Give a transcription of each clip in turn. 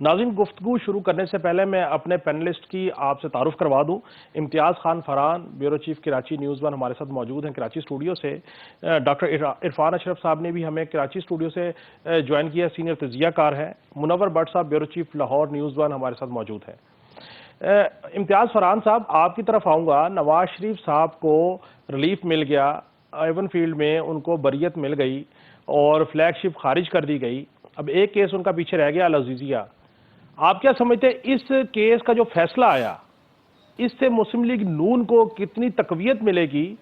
ناظرین، گفتگو شروع کرنے سے پہلے میں اپنے پینلسٹ کی آپ سے تعارف کروا دوں. امتیاز Khan Farhan, bureau chief Karachi news one ہمارے ساتھ موجود ہیں کراچی اسٹوڈیو سے. ڈاکٹر عرفان اشرف صاحب نے بھی ہمیں کراچی اسٹوڈیو سے جوائن کیا، سینئر تجزیہ کار ہے. منور بٹ صاحب، bureau chief Lahore news one ہمارے ساتھ موجود ہے. امتیاز فرحان صاحب، آپ کی طرف آؤں گا. نواز شریف صاحب کو ریلیف مل گیا، ایون فیلڈ میں ان کو بریت مل گئی اور فلیگ شپ خارج کر دی گئی. اب ایک کیس ان کا پیچھے رہ گیا، العزیزیہ. آپ کیا سمجھتے ہیں اس کیس کا جو فیصلہ آیا، اس سے مسلم لیگ نون کو کتنی تقویت ملے گی،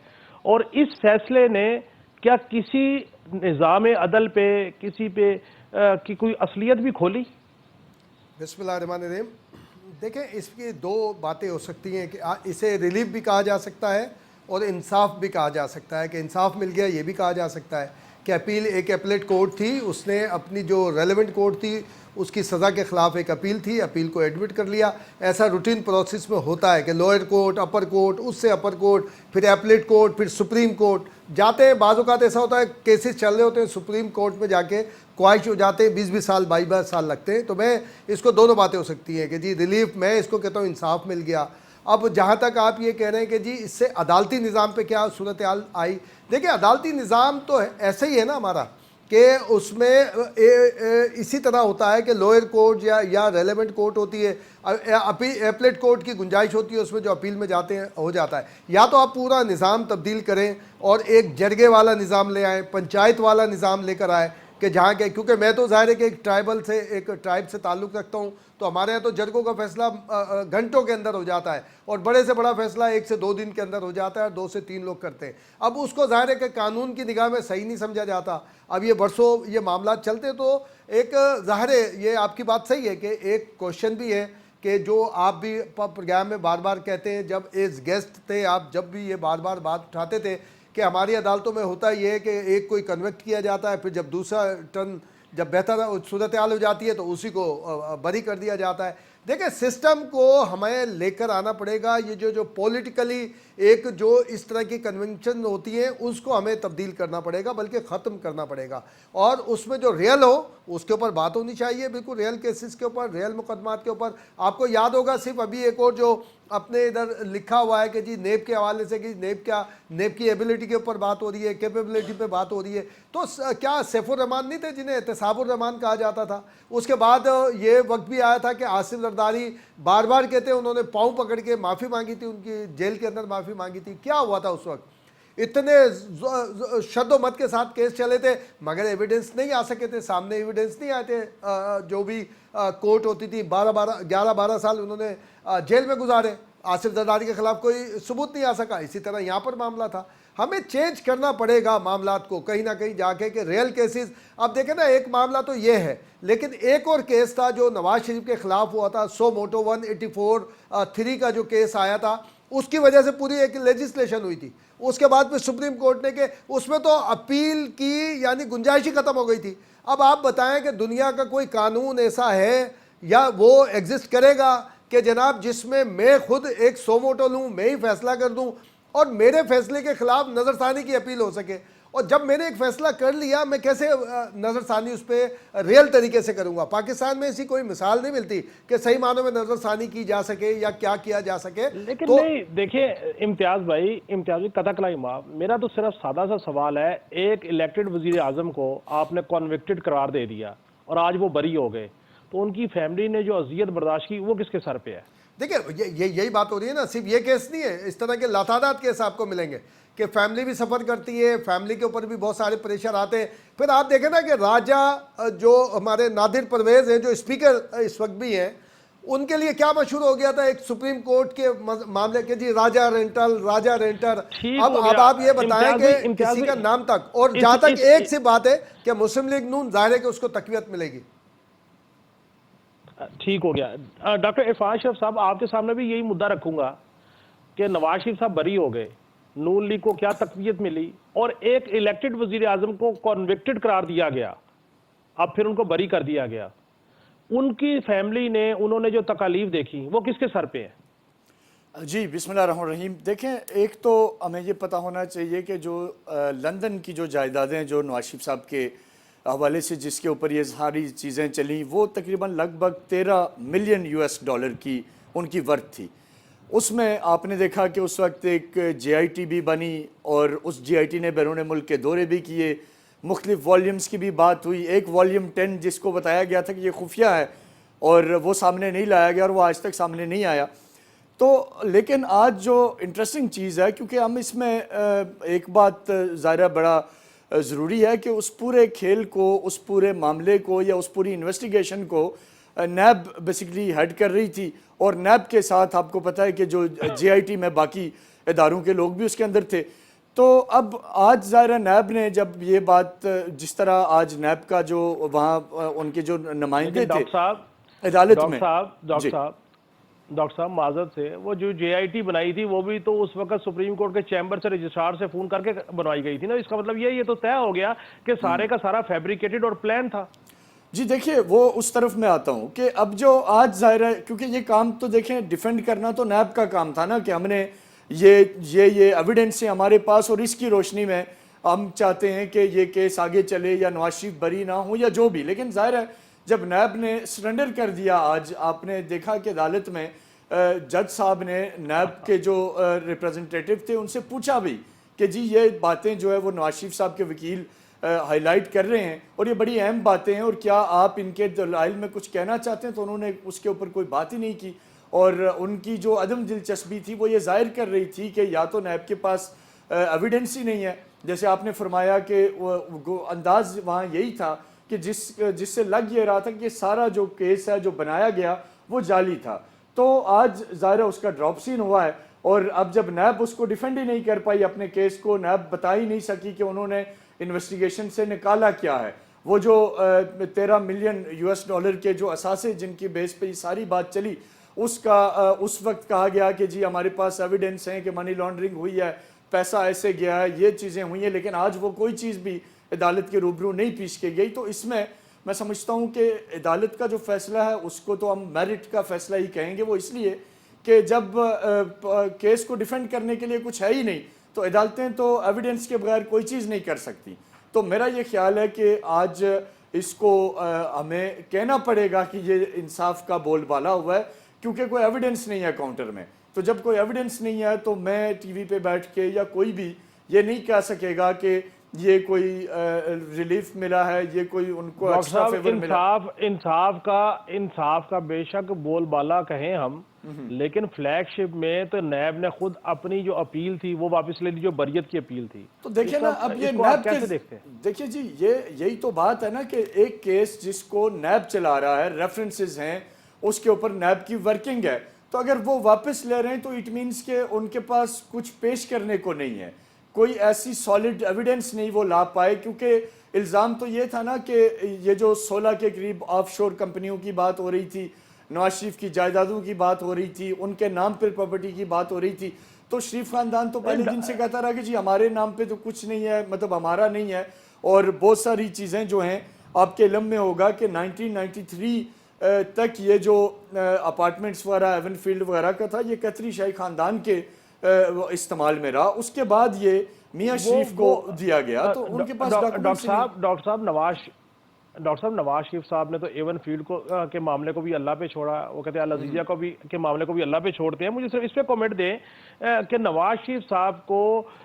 اور اس فیصلے نے کیا کسی نظام عدل پہ، کسی پہ کی کوئی اصلیت بھی کھولی؟ بسم اللہ الرحمن الرحیم. دیکھیں، اس کی دو باتیں ہو سکتی ہیں کہ اسے ریلیف بھی کہا جا سکتا ہے اور انصاف بھی کہا جا سکتا ہے، کہ انصاف مل گیا یہ بھی کہا جا سکتا ہے کہ اپیل، ایک اپیلیٹ کورٹ تھی، اس نے اپنی جو ریلیونٹ کورٹ تھی اس کی سزا کے خلاف ایک اپیل تھی، اپیل کو ایڈمٹ کر لیا. ایسا روٹین پروسیس میں ہوتا ہے کہ لوئر کورٹ، اپر کورٹ، اس سے اپر کورٹ، پھر اپیلیٹ کورٹ، پھر سپریم کورٹ جاتے ہیں. بعض اوقات ایسا ہوتا ہے کیسز چل رہے ہوتے ہیں، سپریم کورٹ میں جا کے خواہش ہو جاتے ہیں، 20 سال 22 سال لگتے ہیں. تو میں اس کو دونوں باتیں ہو سکتی ہیں کہ جی ریلیف، میں اس کو کہتا ہوں انصاف مل گیا. اب جہاں تک آپ یہ کہہ رہے ہیں کہ جی اس سے عدالتی نظام پہ کیا صورتحال آئی، دیکھیں عدالتی نظام تو ایسے ہی ہے نا ہمارا، کہ اس میں اسی طرح ہوتا ہے کہ لوئر کورٹ یا ریلیونٹ کورٹ ہوتی ہے، اپیلیٹ کورٹ کی گنجائش ہوتی ہے، اس میں جو اپیل میں جاتے ہیں ہو جاتا ہے. یا تو آپ پورا نظام تبدیل کریں اور ایک جرگے والا نظام لے آئیں، پنچایت والا نظام لے کر آئے، کہ جہاں کے، کیونکہ میں تو ظاہر ہے کہ ایک ٹرائب سے تعلق رکھتا ہوں، تو ہمارے یہاں تو جرگوں کا فیصلہ گھنٹوں کے اندر ہو جاتا ہے، اور بڑے سے بڑا فیصلہ 1 سے 2 دن کے اندر ہو جاتا ہے، اور 2 سے 3 لوگ کرتے ہیں. اب اس کو ظاہر ہے کہ قانون کی نگاہ میں صحیح نہیں سمجھا جاتا. اب یہ برسوں یہ معاملات چلتے، تو ایک ظاہر ہے یہ آپ کی بات صحیح ہے کہ ایک کوشچن بھی ہے کہ جو آپ بھی پروگرام میں بار بار کہتے ہیں، جب ایز گیسٹ تھے آپ، جب بھی یہ بار بار بات اٹھاتے تھے کہ ہماری عدالتوں میں ہوتا یہ ہے کہ ایک کوئی کنویکٹ کیا جاتا ہے، پھر جب دوسرا ٹرن جب بہتر صورتحال ہو جاتی ہے تو اسی کو بری کر دیا جاتا ہے. دیکھیں سسٹم کو ہمیں لے کر آنا پڑے گا. یہ جو پولیٹیکلی ایک جو اس طرح کی کنونشن ہوتی ہیں اس کو ہمیں تبدیل کرنا پڑے گا، بلکہ ختم کرنا پڑے گا. اور اس میں جو ریئل ہو اس کے اوپر بات ہونی چاہیے، بالکل ریئل کیسز کے اوپر، ریئل مقدمات کے اوپر. آپ کو یاد ہوگا صرف ابھی ایک اور جو اپنے ادھر لکھا ہوا ہے کہ جی نیب کے حوالے سے، کہ نیب کی ایبلٹی کے اوپر بات ہو رہی ہے، کیپیبلٹی پہ بات ہو رہی ہے. تو کیا سیف الرحمان نہیں تھے جنہیں احتساب الرحمان کہا جاتا تھا؟ اس کے بعد یہ وقت بھی آیا تھا کہ آصف زرداری بار بار کہتے ہیں انہوں نے پاؤں پکڑ کے معافی مانگی تھی، ان کی جیل کے اندر معافی مانگی تھی. کیا ہوا تھا اس وقت؟ اتنے شد و مت کے ساتھ کیس چلے تھے مگر ایویڈنس نہیں آ سکے تھے سامنے، ایویڈنس نہیں آئے تھے. جو بھی کورٹ ہوتی تھی 11-12 سال انہوں نے جیل میں گزارے، آصف زرداری کے خلاف کوئی ثبوت نہیں آ سکا. اسی طرح یہاں پر معاملہ تھا. ہمیں چینج کرنا پڑے گا معاملات کو کہیں نہ کہیں جا کے، کہ ریئل کیسز. اب دیکھیں نا، ایک معاملہ تو یہ ہے، لیکن ایک اور کیس تھا جو نواز شریف کے خلاف ہوا تھا، سو موٹو 184(3) کا جو کیس آیا تھا، اس کی وجہ سے پوری ایک لیجسلیشن ہوئی تھی. اس کے بعد پھر سپریم کورٹ نے کہ اس میں تو اپیل کی یعنی گنجائش ہی ختم ہو گئی تھی. اب آپ بتائیں کہ دنیا کا کوئی قانون ایسا ہے یا وہ ایگزسٹ کرے گا کہ جناب جس میں خود ایک سو موٹو لوں، میں ہی فیصلہ کر دوں اور میرے فیصلے کے خلاف نظر ثانی کی اپیل ہو سکے؟ اور جب میں نے ایک فیصلہ کر لیا، میں کیسے نظر ثانی اس پہ ریئل طریقے سے کروں گا؟ پاکستان میں ایسی کوئی مثال نہیں ملتی کہ صحیح معنوں میں نظر ثانی کی جا سکے یا کیا کیا جا سکے. لیکن نہیں، دیکھیں امتیاز بھائی قطع کلائی معاف، میرا تو صرف سادہ سا سوال ہے. ایک الیکٹڈ وزیر اعظم کو آپ نے کنوکٹڈ قرار دے دیا اور آج وہ بری ہو گئے، تو ان کی فیملی نے جو اذیت برداشت کی وہ کس کے سر پہ ہے؟ دیکھیں یہی بات ہو رہی ہے نا. صرف یہ کیس نہیں ہے، اس طرح کے لاتعداد کیس آپ کو ملیں گے کہ فیملی بھی سفر کرتی ہے، فیملی کے اوپر بھی بہت سارے پریشر آتے ہیں. پھر آپ دیکھیں نا کہ راجہ جو ہمارے نادر پرویز ہیں جو اسپیکر اس وقت بھی ہیں، ان کے لیے کیا مشہور ہو گیا تھا ایک سپریم کورٹ کے معاملے کے، جی راجہ رینٹر. اب آپ یہ بتائیں کہ کسی کا نام تک، اور جہاں تک ایک سی بات ہے کہ مسلم لیگ نون ظاہر ہے کہ اس کو تقویت ملے گی. ٹھیک ہو گیا. ڈاکٹر عرفان اشرف صاحب، آپ کے سامنے بھی یہی مدعا رکھوں گا کہ نواز شریف صاحب بری ہو گئے، نون لیگ کو کیا تقویت ملی، اور ایک الیکٹڈ وزیر اعظم کو کنوکٹڈ قرار دیا گیا، اب پھر ان کو بری کر دیا گیا. ان کی فیملی نے، انہوں نے جو تکالیف دیکھی وہ کس کے سر پہ ہے؟ جی بسم اللہ الرحمن الرحیم. دیکھیں ایک تو ہمیں یہ پتہ ہونا چاہیے کہ جو لندن کی جو جائیدادیں جو نواز شریف صاحب کے حوالے سے جس کے اوپر یہ ساری چیزیں چلیں، وہ تقریباً لگ بھگ 13 ملین US ڈالر کی ان کی ورتھ تھی۔ اس میں آپ نے دیکھا کہ اس وقت ایک JIT بھی بنی اور اس JIT نے بیرون ملک کے دورے بھی کیے، مختلف والیومز کی بھی بات ہوئی، ایک والیوم 10 جس کو بتایا گیا تھا کہ یہ خفیہ ہے اور وہ سامنے نہیں لایا گیا اور وہ آج تک سامنے نہیں آیا۔ تو لیکن آج جو انٹرسٹنگ چیز ہے، کیونکہ ہم اس میں ایک بات ظاہرہ بڑا ضروری ہے کہ اس پورے کھیل کو، اس پورے معاملے کو یا اس پوری انویسٹیگیشن کو نیب بیسیکلی ہیڈ کر رہی تھی، اور نیب کے ساتھ آپ کو پتہ ہے کہ جو JIT میں باقی اداروں کے لوگ بھی اس کے اندر تھے۔ تو اب آج ظاہرہ نیب نے جب یہ بات، جس طرح آج نیب کا جو وہاں ان کے جو نمائندے تھے عدالت میں، ڈاکٹر صاحب معذرت سے، وہ جو JIT بنائی تھی وہ بھی تو اس وقت سپریم کورٹ کے چیمبر سے رجسٹرار سے فون کر کے بنوائی گئی تھی نا۔ اس کا مطلب یہ تو طے ہو گیا کہ سارے کا سارا فیبریکیٹڈ اور پلان تھا۔ جی دیکھیں، وہ اس طرف میں آتا ہوں کہ اب جو آج ظاہر ہے، کیونکہ یہ کام تو دیکھیں ڈیفینڈ کرنا تو نیب کا کام تھا نا، کہ ہم نے یہ ایویڈنس ہے ہمارے پاس اور اس کی روشنی میں ہم چاہتے ہیں کہ یہ کیس آگے چلے یا نواز شریف بری نہ ہوں یا جو بھی۔ لیکن ظاہر ہے جب نیب نے سرنڈر کر دیا، آج آپ نے دیکھا کہ عدالت میں جج صاحب نے نیب کے جو ریپریزنٹیٹیو تھے ان سے پوچھا بھی کہ جی یہ باتیں جو ہے وہ نواز شریف صاحب کے وکیل ہائی لائٹ کر رہے ہیں اور یہ بڑی اہم باتیں ہیں، اور کیا آپ ان کے دلائل میں کچھ کہنا چاہتے ہیں؟ تو انہوں نے اس کے اوپر کوئی بات ہی نہیں کی، اور ان کی جو عدم دلچسپی تھی وہ یہ ظاہر کر رہی تھی کہ یا تو نیب کے پاس ایویڈنس ہی نہیں ہے، جیسے آپ نے فرمایا کہ انداز وہاں یہی تھا کہ جس سے لگ یہ رہا تھا کہ سارا جو کیس ہے جو بنایا گیا وہ جعلی تھا۔ تو آج ظاہر اس کا ڈراپ سین ہوا ہے، اور اب جب نیب اس کو ڈیفینڈ ہی نہیں کر پائی اپنے کیس کو، نیب بتا ہی نہیں سکی کہ انہوں نے انویسٹیگیشن سے نکالا کیا ہے، وہ جو 13 ملین US ڈالر کے جو اثاثے جن کی بیس پہ یہ ساری بات چلی، اس کا اس وقت کہا گیا کہ جی ہمارے پاس ایویڈنس ہیں کہ منی لانڈرنگ ہوئی ہے، پیسہ ایسے گیا ہے، یہ چیزیں ہوئی ہیں، لیکن آج وہ کوئی چیز بھی عدالت کے روبرو نہیں پیش کی گئی۔ تو اس میں میں سمجھتا ہوں کہ عدالت کا جو فیصلہ ہے اس کو تو ہم میرٹ کا فیصلہ ہی کہیں گے، وہ اس لیے کہ جب کیس کو ڈیفینڈ کرنے کے لیے کچھ ہے ہی نہیں تو عدالتیں تو ایویڈنس کے بغیر کوئی چیز نہیں کر سکتی۔ تو میرا یہ خیال ہے کہ آج اس کو ہمیں کہنا پڑے گا کہ یہ انصاف کا بول بالا ہوا ہے، کیونکہ کوئی ایویڈنس نہیں ہے کاؤنٹر میں۔ تو جب کوئی ایویڈنس نہیں ہے تو میں ٹی وی پہ بیٹھ کے یا کوئی بھی یہ نہیں کہہ سکے گا کہ یہ کوئی ریلیف ملا ہے، یہ کوئی ان کو ایکسٹرا فیور ملا۔ انصاف کا بے شک بول بالا کہیں ہم، لیکن فلیگ شپ میں تو نیب نے خود اپنی جو اپیل تھی وہ واپس لے لی، جو بریت کی اپیل تھی۔ تو دیکھیں نا اب یہ نیب کیسے دیکھتے ہیں؟ دیکھیں جی یہی تو بات ہے نا کہ ایک کیس جس کو نیب چلا رہا ہے، ریفرنسز ہیں اس کے اوپر نیب کی ورکنگ ہے، تو اگر وہ واپس لے رہے ہیں تو اٹ مینس کہ ان کے پاس کچھ پیش کرنے کو نہیں ہے، کوئی ایسی سالڈ ایویڈنس نہیں وہ لا پائے، کیونکہ الزام تو یہ تھا نا کہ یہ جو 16 کے قریب آف شور کمپنیوں کی بات ہو رہی تھی، نواز شریف کی جائیدادوں کی بات ہو رہی تھی، ان کے نام پر پراپرٹی کی بات ہو رہی تھی، تو شریف خاندان تو پہلے دن سے کہتا رہا کہ جی ہمارے نام پہ تو کچھ نہیں ہے، مطلب ہمارا نہیں ہے، اور بہت ساری چیزیں جو ہیں آپ کے علم میں ہوگا کہ 1993 تک یہ جو اپارٹمنٹس وغیرہ ایون فیلڈ وغیرہ کا تھا یہ قطری شاہی خاندان کے استعمال میں رہا، اس کے بعد یہ میاں شریف کو دیا گیا، تو ان کے پاس ڈاکٹر صاحب نواز شریف صاحب نے تو ایون فیلڈ کے معاملے کو بھی اللہ پہ چھوڑا، وہ کہتے ہیں العزیزیہ کو بھی کے معاملے کو بھی اللہ پہ چھوڑتے ہیں۔ مجھے صرف اس پہ کومنٹ دیں کہ نواز شریف صاحب کو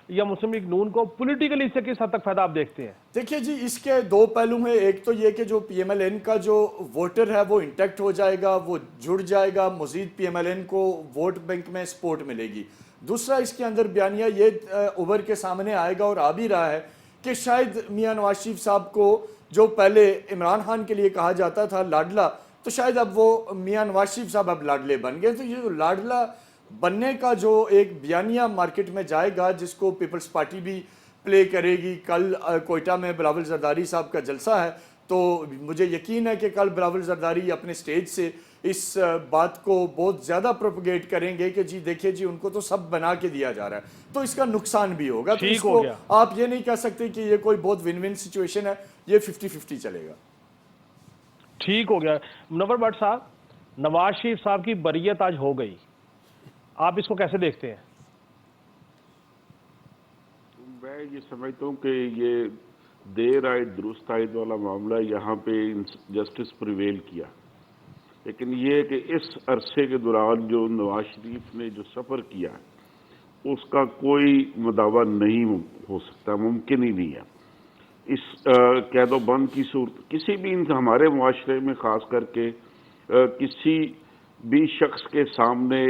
یا مسلم لیگ نون کو پولیٹیکلی اس سے کس حد تک فائدہ آپ دیکھتے ہیں؟ دیکھیے جی اس کے دو پہلو ہیں، ایک تو یہ کہ جو PMLN کا جو ووٹر ہے وہ انٹیکٹ ہو جائے گا، وہ جڑ جائے گا، مزید PMLN کو ووٹ بینک میں سپورٹ ملے گی۔ دوسرا اس کے اندر بیانیہ یہ ابھر کے سامنے آئے گا اور آ بھی رہا ہے کہ شاید میاں نواز شریف صاحب کو جو پہلے عمران خان کے لیے کہا جاتا تھا لاڈلا، تو شاید اب وہ میاں نواز شریف صاحب اب لاڈلے بن گئے، تو یہ جو لاڈلا بننے کا جو ایک بیانیہ مارکیٹ میں جائے گا جس کو پیپلز پارٹی بھی پلے کرے گی، کل کوئٹہ میں بلاول زرداری صاحب کا جلسہ ہے، تو مجھے یقین ہے کہ کل بلاول زرداری اپنے سٹیج سے اس بات کو بہت زیادہ پروپیگیٹ کریں گے کہ جی دیکھیں جی ان کو تو سب بنا کے دیا جا رہا ہے، تو اس کا نقصان بھی ہوگا، تو اس کو آپ یہ نہیں کہہ سکتے کہ یہ کوئی بہت ون ون سچویشن ہے، یہ 50-50 چلے گا۔ ٹھیک ہو گیا۔ منور بٹ صاحب، نواز شریف صاحب کی بریت آج ہو گئی، آپ اس کو کیسے دیکھتے ہیں؟ میں یہ سمجھتا ہوں کہ یہ دیر آئد درست آئد والا معاملہ یہاں پہ جسٹس پریویل کیا، لیکن یہ ہے کہ اس عرصے کے دوران جو نواز شریف نے جو سفر کیا اس کا کوئی مداوع نہیں ہو سکتا، ممکن ہی نہیں ہے۔ اس قید و بند کی صورت کسی بھی ہمارے معاشرے میں خاص کر کے کسی بھی شخص کے سامنے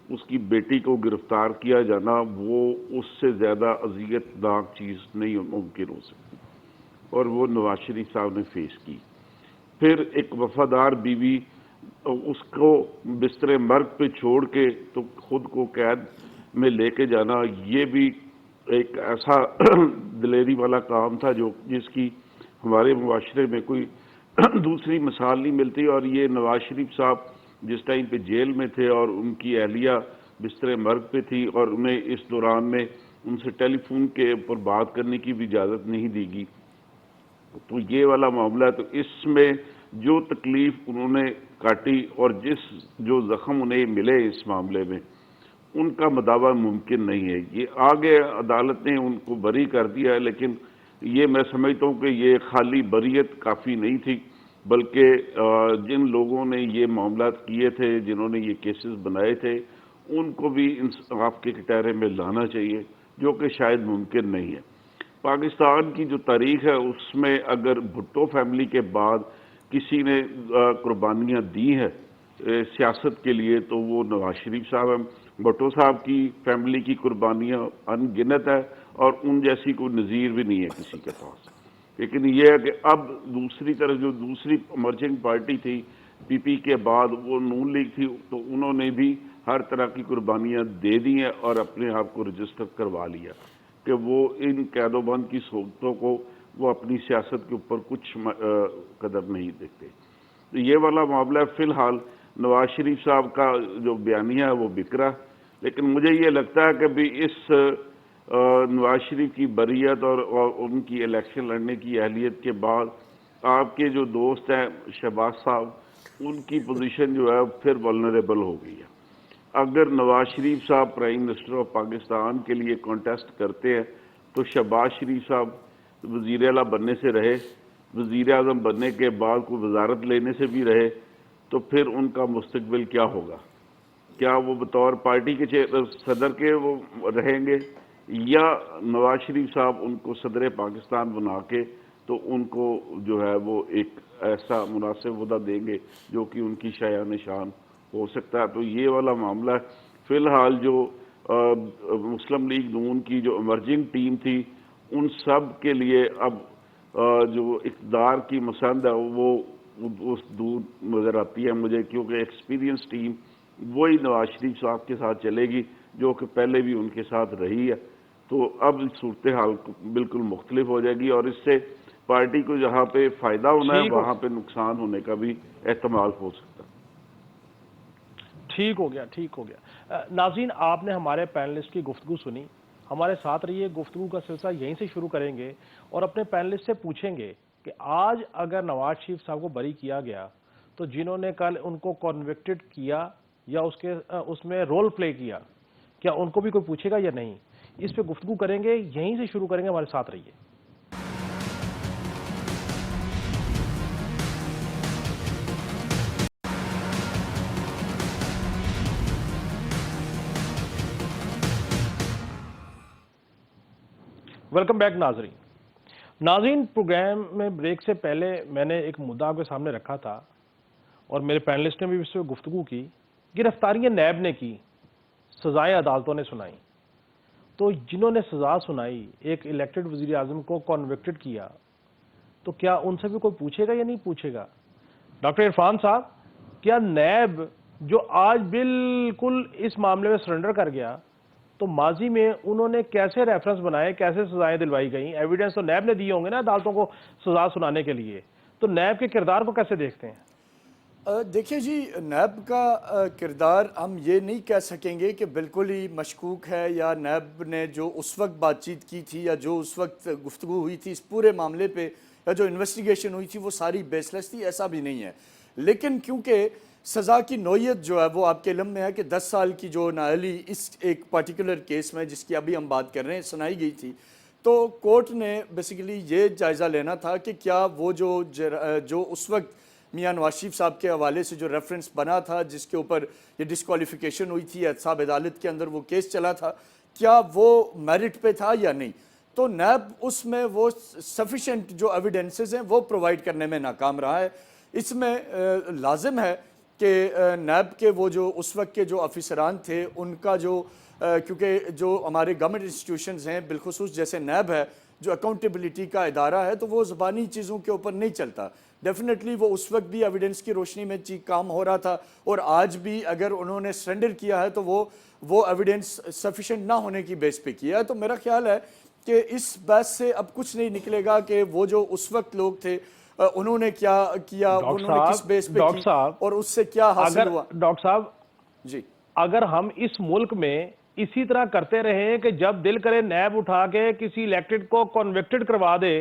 اس کی بیٹی کو گرفتار کیا جانا وہ اس سے زیادہ اذیت ناک چیز نہیں ممکن ہو سکتی، اور وہ نواز شریف صاحب نے فیس کی۔ پھر ایک وفادار بیوی اس کو بستر مرگ پہ چھوڑ کے تو خود کو قید میں لے کے جانا، یہ بھی ایک ایسا دلیری والا کام تھا جس کی ہمارے معاشرے میں کوئی دوسری مثال نہیں ملتی۔ اور یہ نواز شریف صاحب جس ٹائم پہ جیل میں تھے اور ان کی اہلیہ بستر مرگ پہ تھی اور انہیں اس دوران میں ان سے ٹیلی فون کے اوپر بات کرنے کی بھی اجازت نہیں دی گئی، تو یہ والا معاملہ ہے۔ تو اس میں جو تکلیف انہوں نے کاٹی اور جو زخم انہیں ملے اس معاملے میں، ان کا مداوع ممکن نہیں ہے۔ یہ آگے عدالت نے ان کو بری کر دیا ہے، لیکن یہ میں سمجھتا ہوں کہ یہ خالی بریت کافی نہیں تھی، بلکہ جن لوگوں نے یہ معاملات کیے تھے، جنہوں نے یہ کیسز بنائے تھے، ان کو بھی انصاف کے کٹہرے میں لانا چاہیے، جو کہ شاید ممکن نہیں ہے۔ پاکستان کی جو تاریخ ہے اس میں اگر بھٹو فیملی کے بعد کسی نے قربانیاں دی ہیں سیاست کے لیے تو وہ نواز شریف صاحب ہیں۔ بھٹو صاحب کی فیملی کی قربانیاں ان گنت ہے اور ان جیسی کوئی نظیر بھی نہیں ہے کسی کے پاس۔ لیکن یہ ہے کہ اب دوسری طرف جو دوسری امرجنگ پارٹی تھی پی پی کے بعد وہ نون لیگ تھی، تو انہوں نے بھی ہر طرح کی قربانیاں دے دی ہیں اور اپنے آپ کو رجسٹر کروا لیا کہ وہ ان قید و بند کی صورتوں کو وہ اپنی سیاست کے اوپر کچھ قدر نہیں دیکھتے۔ تو یہ والا معاملہ فی الحال نواز شریف صاحب کا جو بیانیہ ہے وہ بکرا، لیکن مجھے یہ لگتا ہے کہ بھی اس نواز شریف کی بریت اور ان کی الیکشن لڑنے کی اہلیت کے بعد آپ کے جو دوست ہیں شہباز صاحب، ان کی پوزیشن جو ہے پھر ولنریبل ہو گئی ہے۔ اگر نواز شریف صاحب پرائم منسٹر آف پاکستان کے لیے کانٹیسٹ کرتے ہیں تو شہباز شریف صاحب وزیر اعلیٰ بننے سے رہے، وزیر اعظم بننے کے بعد کوئی وزارت لینے سے بھی رہے، تو پھر ان کا مستقبل کیا ہوگا؟ کیا وہ بطور پارٹی کے صدر کے وہ رہیں گے، یا نواز شریف صاحب ان کو صدر پاکستان بنا کے تو ان کو جو ہے وہ ایک ایسا مناسب عہدہ دیں گے جو کہ ان کی شایع نشان ہو سکتا ہے؟ تو یہ والا معاملہ ہے۔ فی الحال جو مسلم لیگ نون کی جو ایمرجنگ ٹیم تھی، ان سب کے لیے اب جو اقتدار کی مسند ہے وہ دور نظر آتی ہے مجھے، کیونکہ ایکسپیرینس ٹیم وہی نواز شریف صاحب کے ساتھ چلے گی جو کہ پہلے بھی ان کے ساتھ رہی ہے۔ تو اب صورتحال بالکل مختلف ہو جائے گی اور اس سے پارٹی کو جہاں پہ فائدہ ہونا ہے وہاں پہ نقصان ہونے کا بھی احتمال ہو سکتا ہے۔ ٹھیک ہو گیا۔ ناظرین، آپ نے ہمارے پینلسٹ کی گفتگو سنی، ہمارے ساتھ رہیے، گفتگو کا سلسلہ یہیں سے شروع کریں گے اور اپنے پینلسٹ سے پوچھیں گے کہ آج اگر نواز شریف صاحب کو بری کیا گیا تو جنہوں نے کل ان کو کنوکٹڈ کیا یا اس میں رول پلے کیا، کیا ان کو بھی کوئی پوچھے گا یا نہیں؟ اس پہ گفتگو کریں گے، یہیں سے شروع کریں گے، ہمارے ساتھ رہیے۔ ویلکم بیک ناظرین، پروگرام میں بریک سے پہلے میں نے ایک مدعا آپ کے سامنے رکھا تھا اور میرے پینلسٹ نے بھی اس پہ گفتگو کی۔ گرفتاریاں نیب نے کی، سزائیں عدالتوں نے سنائی، تو جنہوں نے سزا سنائی، ایک الیکٹڈ وزیر اعظم کو کنوکٹڈ کیا، تو کیا ان سے بھی کوئی پوچھے گا یا نہیں پوچھے گا؟ ڈاکٹر عرفان صاحب، کیا نیب جو آج بالکل اس معاملے میں سرنڈر کر گیا، تو ماضی میں انہوں نے کیسے ریفرنس بنائے، کیسے سزائیں دلوائی گئیں؟ ایویڈنس تو نیب نے دیے ہوں گے نا عدالتوں کو سزا سنانے کے لیے، تو نیب کے کردار کو کیسے دیکھتے ہیں؟ دیکھیں جی، نیب کا کردار ہم یہ نہیں کہہ سکیں گے کہ بالکل ہی مشکوک ہے، یا نیب نے جو اس وقت بات چیت کی تھی یا جو اس وقت گفتگو ہوئی تھی اس پورے معاملے پہ یا جو انویسٹیگیشن ہوئی تھی وہ ساری بیس لیس تھی، ایسا بھی نہیں ہے۔ لیکن کیونکہ سزا کی نوعیت جو ہے وہ آپ کے علم میں ہے کہ 10 سال کی جو نااہلی اس ایک پارٹیکولر کیس میں جس کی ابھی ہم بات کر رہے ہیں سنائی گئی تھی، تو کورٹ نے بیسیکلی یہ جائزہ لینا تھا کہ کیا وہ جو اس وقت میاں نواز شریف صاحب کے حوالے سے جو ریفرنس بنا تھا جس کے اوپر یہ ڈسکوالیفیکیشن ہوئی تھی احتساب عدالت کے اندر وہ کیس چلا تھا، کیا وہ میرٹ پہ تھا یا نہیں. تو نیب اس میں وہ سفیشینٹ جو ایویڈنسز ہیں وہ پرووائڈ کرنے میں ناکام رہا ہے. اس میں لازم ہے کہ نیب کے وہ جو اس وقت کے جو افسران تھے ان کا کیونکہ جو ہمارے گورنمنٹ انسٹیٹیوشنز ہیں بالخصوص جیسے نیب ہے جو اکاؤنٹیبلٹی کا ادارہ ہے، تو وہ زبانی چیزوں کے اوپر نہیں چلتا. ڈیفینیٹلی وہ اس وقت بھی ایویڈنس کی روشنی میں کام ہو رہا تھا، اور آج بھی اگر انہوں نے سرنڈر کیا ہے تو وہ ایویڈنس سفیشینٹ نہ ہونے کی بیس پہ کیا ہے. تو میرا خیال ہے کہ اس بحث سے اب کچھ نہیں نکلے گا کہ وہ جو اس وقت لوگ تھے انہوں نے کیا کیا، انہوں نے کس بیس پہ کی اور اس سے کیا حاصل ہوا. ڈاکٹر صاحب جی، اگر ہم اس ملک میں اسی طرح کرتے رہے کہ جب دل کرے نیب اٹھا کے کسی الیکٹڈ کو کنوکٹڈ کروا دے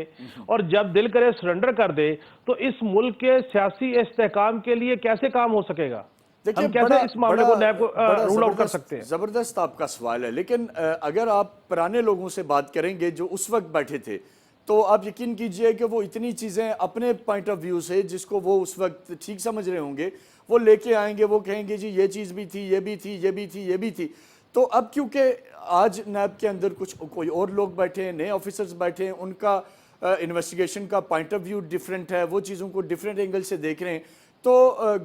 اور جب دل کرے سرنڈر کر دے، تو اس ملک کے سیاسی استحکام کے لیے کیسے کام ہو سکے گا؟ ہم کیسے اس معاملے کو نیب کو رول آؤٹ کر سکتے ہیں؟ زبردست آپ کا سوال ہے، لیکن اگر آپ پرانے لوگوں سے بات کریں گے جو اس وقت بیٹھے تھے تو آپ یقین کیجئے کہ وہ اتنی چیزیں اپنے پوائنٹ آف ویو سے جس کو وہ اس وقت ٹھیک سمجھ رہے ہوں گے وہ لے کے آئیں گے. وہ کہیں گے جی یہ چیز بھی تھی، یہ بھی تھی، یہ بھی تھی، یہ بھی تھی. تو اب کیونکہ آج نیب کے اندر کوئی اور لوگ بیٹھے ہیں، نئے آفیسرز بیٹھے ہیں، ان کا انویسٹیگیشن کا پوائنٹ آف ویو ڈیفرنٹ ہے، وہ چیزوں کو ڈیفرنٹ اینگل سے دیکھ رہے ہیں. تو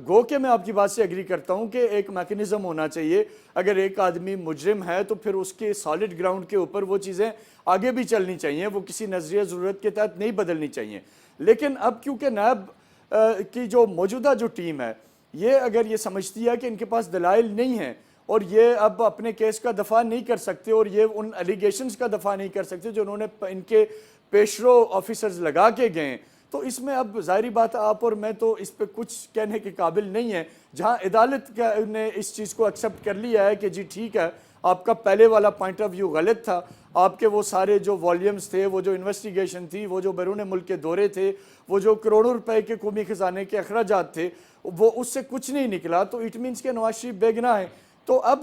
گو کہ میں آپ کی بات سے ایگری کرتا ہوں کہ ایک میکنزم ہونا چاہیے. اگر ایک آدمی مجرم ہے تو پھر اس کے سالڈ گراؤنڈ کے اوپر وہ چیزیں آگے بھی چلنی چاہیے، وہ کسی نظریہ ضرورت کے تحت نہیں بدلنی چاہیے. لیکن اب کیونکہ نیب کی جو موجودہ جو ٹیم ہے یہ اگر یہ سمجھتی ہے کہ ان کے پاس دلائل نہیں ہیں اور یہ اب اپنے کیس کا دفاع نہیں کر سکتے اور یہ ان الیگیشنز کا دفاع نہیں کر سکتے جو انہوں نے ان کے پیشرو آفیسرز لگا کے گئے، تو اس میں اب ظاہری بات آپ اور میں تو اس پہ کچھ کہنے کے قابل نہیں ہے. جہاں عدالت نے اس چیز کو ایکسیپٹ کر لیا ہے کہ جی ٹھیک ہے آپ کا پہلے والا پوائنٹ آف ویو غلط تھا، آپ کے وہ سارے جو والیومز تھے، وہ جو انویسٹیگیشن تھی، وہ جو بیرون ملک کے دورے تھے، وہ جو کروڑوں روپے کے قومی خزانے کے اخراجات تھے، وہ اس سے کچھ نہیں نکلا. تو اٹ مینس کہ نواز شریف بے گناہ ہے. تو اب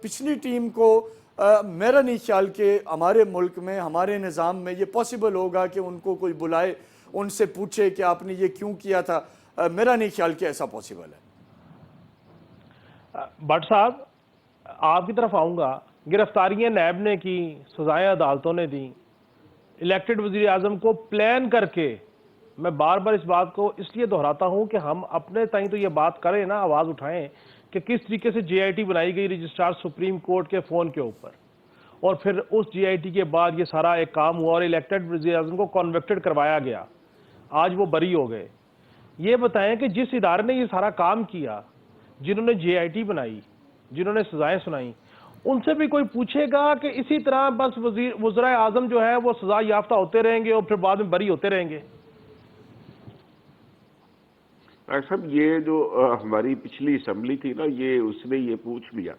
پچھلی ٹیم کو میرا نہیں خیال کہ ہمارے ملک میں ہمارے نظام میں یہ پاسبل ہوگا کہ ان کو کوئی بلائے ان سے پوچھے کہ آپ نے یہ کیوں کیا تھا. میرا نہیں خیال کہ ایسا پاسبل ہے. بٹ صاحب آپ کی طرف آؤں گا. گرفتاریاں نیب نے کی، سزائیں عدالتوں نے دیں، الیکٹڈ وزیر اعظم کو پلان کر کے، میں بار بار اس بات کو اس لیے دہراتا ہوں کہ ہم اپنے تائیں تو یہ بات کریں نا، آواز اٹھائیں کہ کس طریقے سے جے آئی ٹی بنائی گئی رجسٹرار سپریم کورٹ کے فون کے اوپر، اور پھر اس جے آئی ٹی کے بعد یہ سارا ایک کام ہوا اور الیکٹڈ وزیر اعظم کو کنوکٹڈ کروایا گیا. آج وہ بری ہو گئے. یہ بتائیں کہ جس ادارے نے یہ سارا کام کیا، جنہوں نے جے آئی ٹی بنائی، جنہوں نے سزائیں سنائیں، ان سے بھی کوئی پوچھے گا کہ اسی طرح بس وزرائے اعظم جو ہے وہ سزا یافتہ ہوتے رہیں گے اور پھر بعد میں بری ہوتے رہیں گے؟ صاحب یہ جو ہماری پچھلی اسمبلی تھی نا، یہ اس نے یہ پوچھ لیا،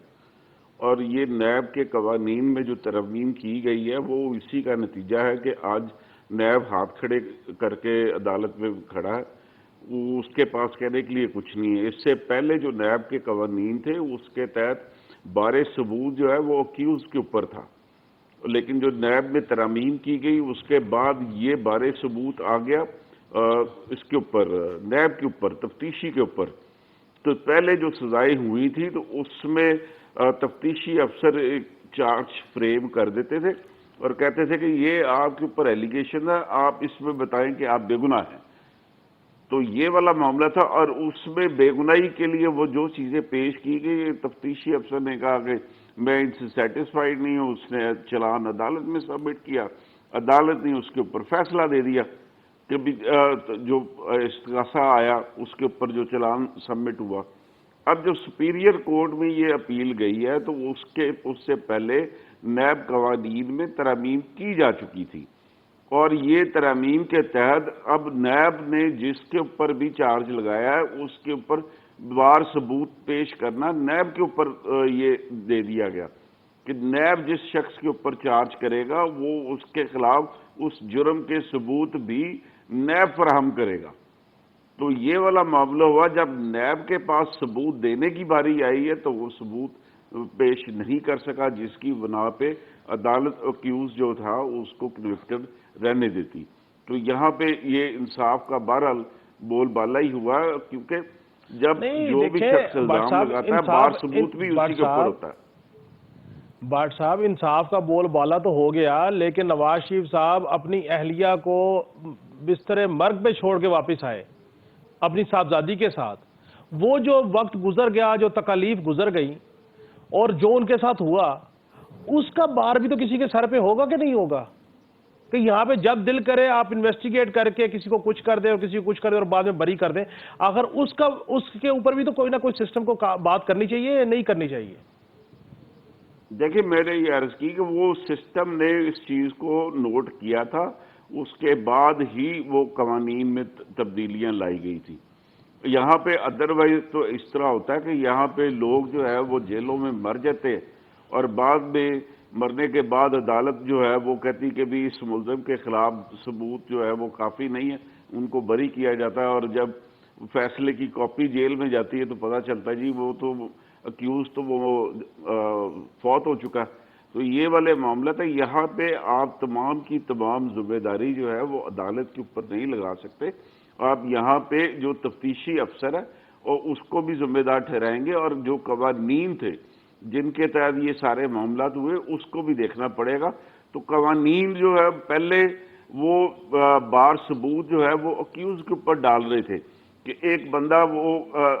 اور یہ نیب کے قوانین میں جو ترمیم کی گئی ہے وہ اسی کا نتیجہ ہے کہ آج نیب ہاتھ کھڑے کر کے عدالت میں کھڑا ہے. اس کے پاس کہنے کے لیے کچھ نہیں ہے. اس سے پہلے جو نیب کے قوانین تھے اس کے تحت بار ثبوت جو ہے وہ اکیوز کے اوپر تھا، لیکن جو نیب میں ترمیم کی گئی اس کے بعد یہ بار ثبوت آ گیا اس کے اوپر، نیب کے اوپر، تفتیشی کے اوپر. تو پہلے جو سزائیں ہوئی تھی تو اس میں تفتیشی افسر ایک چارج فریم کر دیتے تھے اور کہتے تھے کہ یہ آپ کے اوپر ایلیگیشن ہے، آپ اس میں بتائیں کہ آپ بے گناہ ہیں. تو یہ والا معاملہ تھا، اور اس میں بے گناہی کے لیے وہ جو چیزیں پیش کی گئی، تفتیشی افسر نے کہا کہ میں ان سے سیٹسفائیڈ نہیں ہوں، اس نے چلان عدالت میں سبمٹ کیا، عدالت نے اس کے اوپر فیصلہ دے دیا کہ جو استغاثہ آیا اس کے اوپر جو چلان سبمٹ ہوا. اب جب سپیریئر کورٹ میں یہ اپیل گئی ہے تو اس سے پہلے نیب قوانین میں ترامیم کی جا چکی تھی، اور یہ ترامیم کے تحت اب نیب نے جس کے اوپر بھی چارج لگایا ہے اس کے اوپر بار ثبوت پیش کرنا نیب کے اوپر یہ دے دیا گیا کہ نیب جس شخص کے اوپر چارج کرے گا وہ اس کے خلاف اس جرم کے ثبوت بھی نیب فراہم کرے گا. تو یہ والا معاملہ ہوا. جب نیب کے پاس ثبوت دینے کی باری آئی ہے تو وہ ثبوت پیش نہیں کر سکا جس کی بنا پہ عدالت اکیوز جو تھا اس کو کنوکٹڈ رہنے دیتی. تو یہاں پہ یہ انصاف کا بہرحال بول بالا ہی ہوا, کیونکہ جب نہیں جو بھی دیکھیں شخص الزام لگاتا ہے بار ثبوت بھی اسی کے اوپر ہوتا ہے. بٹ صاحب انصاف کا بول بالا تو ہو گیا, لیکن نواز شریف صاحب اپنی اہلیہ کو بستر مرگ پہ چھوڑ کے واپس آئے اپنی صاحبزادی کے ساتھ. وہ جو وقت گزر گیا, جو تکالیف گزر گئی اور جو ان کے ساتھ ہوا, اس کا بار بھی تو کسی کے سر پہ ہوگا کہ نہیں ہوگا؟ کہ یہاں پہ جب دل کرے آپ انویسٹیگیٹ کر کے کسی کو کچھ کر دیں اور کسی کو کچھ کر دیں اور بعد میں بری کر دیں. آخر اس کے اوپر بھی تو کوئی نہ کوئی سسٹم کو بات کرنی چاہیے یا نہیں کرنی چاہیے؟ دیکھیں میں نے یہ عرض کی کہ وہ سسٹم نے اس چیز کو نوٹ کیا تھا, اس کے بعد ہی وہ قوانین میں تبدیلیاں لائی گئی تھی. یہاں پہ ادروائز تو اس طرح ہوتا ہے کہ یہاں پہ لوگ جو ہے وہ جیلوں میں مر جاتے اور بعد میں مرنے کے بعد عدالت جو ہے وہ کہتی کہ بھی اس ملزم کے خلاف ثبوت جو ہے وہ کافی نہیں ہے, ان کو بری کیا جاتا ہے. اور جب فیصلے کی کاپی جیل میں جاتی ہے تو پتہ چلتا ہے جی وہ تو اکیوز تو وہ فوت ہو چکا. تو یہ والے معاملہ تھا. یہاں پہ آپ تمام کی تمام ذمہ داری جو ہے وہ عدالت کے اوپر نہیں لگا سکتے. آپ یہاں پہ جو تفتیشی افسر ہے اور اس کو بھی ذمہ دار ٹھہرائیں گے, اور جو قوانین تھے جن کے تحت یہ سارے معاملات ہوئے اس کو بھی دیکھنا پڑے گا. تو قوانین جو ہے پہلے وہ بار ثبوت جو ہے وہ اکیوز کے اوپر ڈال رہے تھے کہ ایک بندہ وہ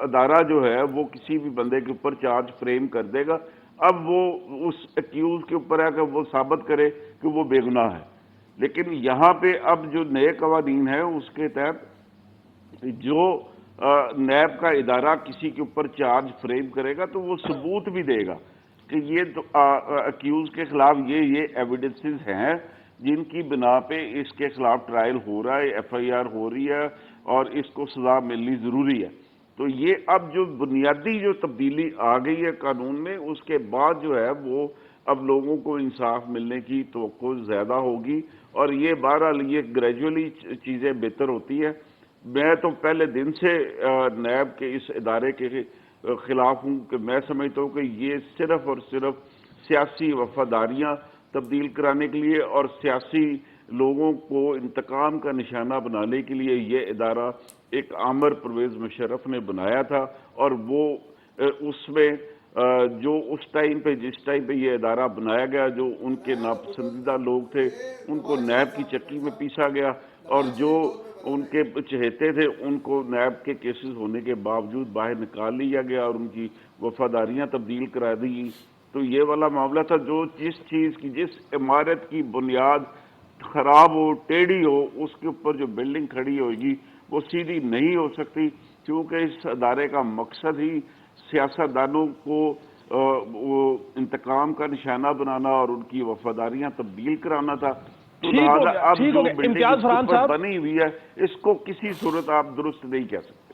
ادارہ جو ہے وہ کسی بھی بندے کے اوپر چارج فریم کر دے گا. اب وہ اس اکیوز کے اوپر ہے کہ وہ ثابت کرے کہ وہ بے گناہ ہے. لیکن یہاں پہ اب جو نئے قوانین ہیں اس کے تحت جو نیب کا ادارہ کسی کے اوپر چارج فریم کرے گا تو وہ ثبوت بھی دے گا کہ یہ اکیوز کے خلاف یہ ایویڈنسز ہیں جن کی بنا پہ اس کے خلاف ٹرائل ہو رہا ہے, ایف آئی آر ہو رہی ہے اور اس کو سزا ملنی ضروری ہے. تو یہ اب جو بنیادی جو تبدیلی آ گئی ہے قانون میں, اس کے بعد جو ہے وہ اب لوگوں کو انصاف ملنے کی توقع زیادہ ہوگی, اور یہ بہرحال یہ گریجولی چیزیں بہتر ہوتی ہے. میں تو پہلے دن سے نیب کے اس ادارے کے خلاف ہوں کہ میں سمجھتا ہوں کہ یہ صرف اور صرف سیاسی وفاداریاں تبدیل کرانے کے لیے اور سیاسی لوگوں کو انتقام کا نشانہ بنانے کے لیے یہ ادارہ ایک عامر پرویز مشرف نے بنایا تھا. اور وہ اس میں جو اس ٹائم پہ جس ٹائم پہ یہ ادارہ بنایا گیا جو ان کے ناپسندیدہ لوگ تھے ان کو نیب کی چکی میں پیسا گیا, اور جو ان کے چہیتے تھے ان کو نیب کے کیسز ہونے کے باوجود باہر نکال لیا گیا اور ان کی وفاداریاں تبدیل کرا دی. تو یہ والا معاملہ تھا. جو جس چیز کی جس عمارت کی بنیاد خراب ہو, ٹیڑھی ہو, اس کے اوپر جو بلڈنگ کھڑی ہوئے گی وہ سیدھی نہیں ہو سکتی, کیونکہ اس ادارے کا مقصد ہی سیاستدانوں کو وہ انتقام کا نشانہ بنانا اور ان کی وفاداریاں تبدیل کرانا تھا. تو لہٰذا اب جو بلڈنگ اس کے اوپر بنی ہوئی ہے اس کو کسی صورت آپ درست نہیں کہہ سکتے.